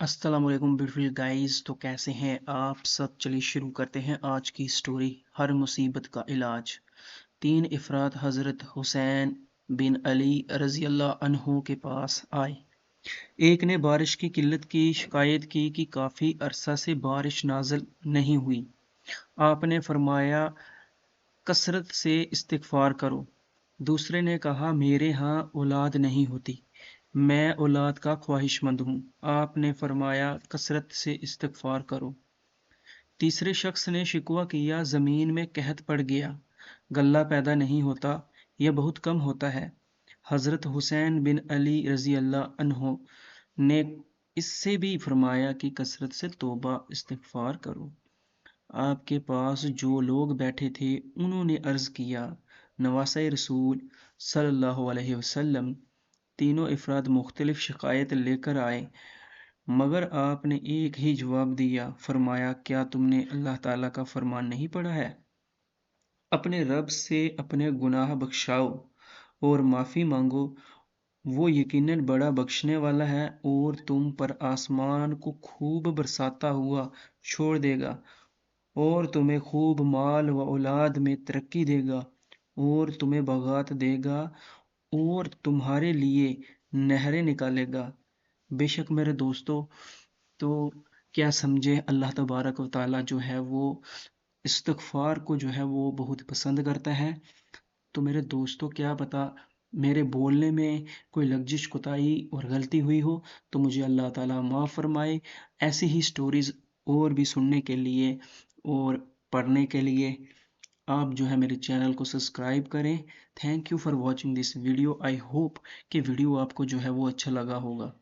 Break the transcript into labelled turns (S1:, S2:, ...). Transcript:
S1: अस्सलामुअलैकुम beautiful guys. तो कैसे हैं आप सब? चलिए शुरू करते हैं आज की स्टोरी। हर मुसीबत का इलाज। तीन इफराद हज़रत हुसैन बिन अली रज़ी अल्लाह अन्हु के पास आए। एक ने बारिश की किल्लत की शिकायत की कि काफ़ी अरसा से बारिश नाज़िल नहीं हुई। आपने फरमाया कसरत से इस्तिग़फ़ार करो। दूसरे ने कहा मेरे यहाँ औलाद नहीं होती, मैं औलाद का ख्वाहिशमंद हूँ। आपने फरमाया कसरत से इस्तिग़फ़ार करो। तीसरे शख्स ने शिकवा किया ज़मीन में कहत पड़ गया, गल्ला पैदा नहीं होता, यह बहुत कम होता है। हज़रत हुसैन बिन अली रज़ी अल्लाह अन्हो ने इससे भी फरमाया कि कसरत से तौबा इस्तिग़फ़ार करो। आपके पास जो लोग बैठे थे उन्होंने अर्ज़ किया, नवासे रसूल सल्लल्लाहु अलैहि वसल्लम। तीनों अफराद मुख्तलिफ शिकायत लेकर आए, मगर आपने एक ही जवाब दिया। फरमाया क्या तुमने अल्लाह ताला का फरमान नहीं पढ़ा है? अपने रब से अपने गुनाह बख्शाओ और माफ़ी मांगो, वो यकीनन बड़ा बख्शने वाला है और तुम पर आसमान को खूब बरसाता हुआ छोड़ देगा और तुम्हें खूब माल व औलाद में तरक्की देगा और तुम्हें बगात देगा और तुम्हारे लिए नहरें निकालेगा। बेशक मेरे दोस्तों, तो क्या समझे, अल्लाह तबारक व ताला जो है वो इस्तिग़फ़ार को जो है वो बहुत पसंद करता है। तो मेरे दोस्तों, क्या पता मेरे बोलने में कोई लग़ज़िश, कोताही और गलती हुई हो, तो मुझे अल्लाह ताला माफ़ फ़रमाए। ऐसी ही स्टोरीज़ और भी सुनने के लिए और पढ़ने के लिए आप जो है मेरे चैनल को सब्सक्राइब करें। Thank you for watching this video. I hope कि वीडियो आपको जो है वो अच्छा लगा होगा।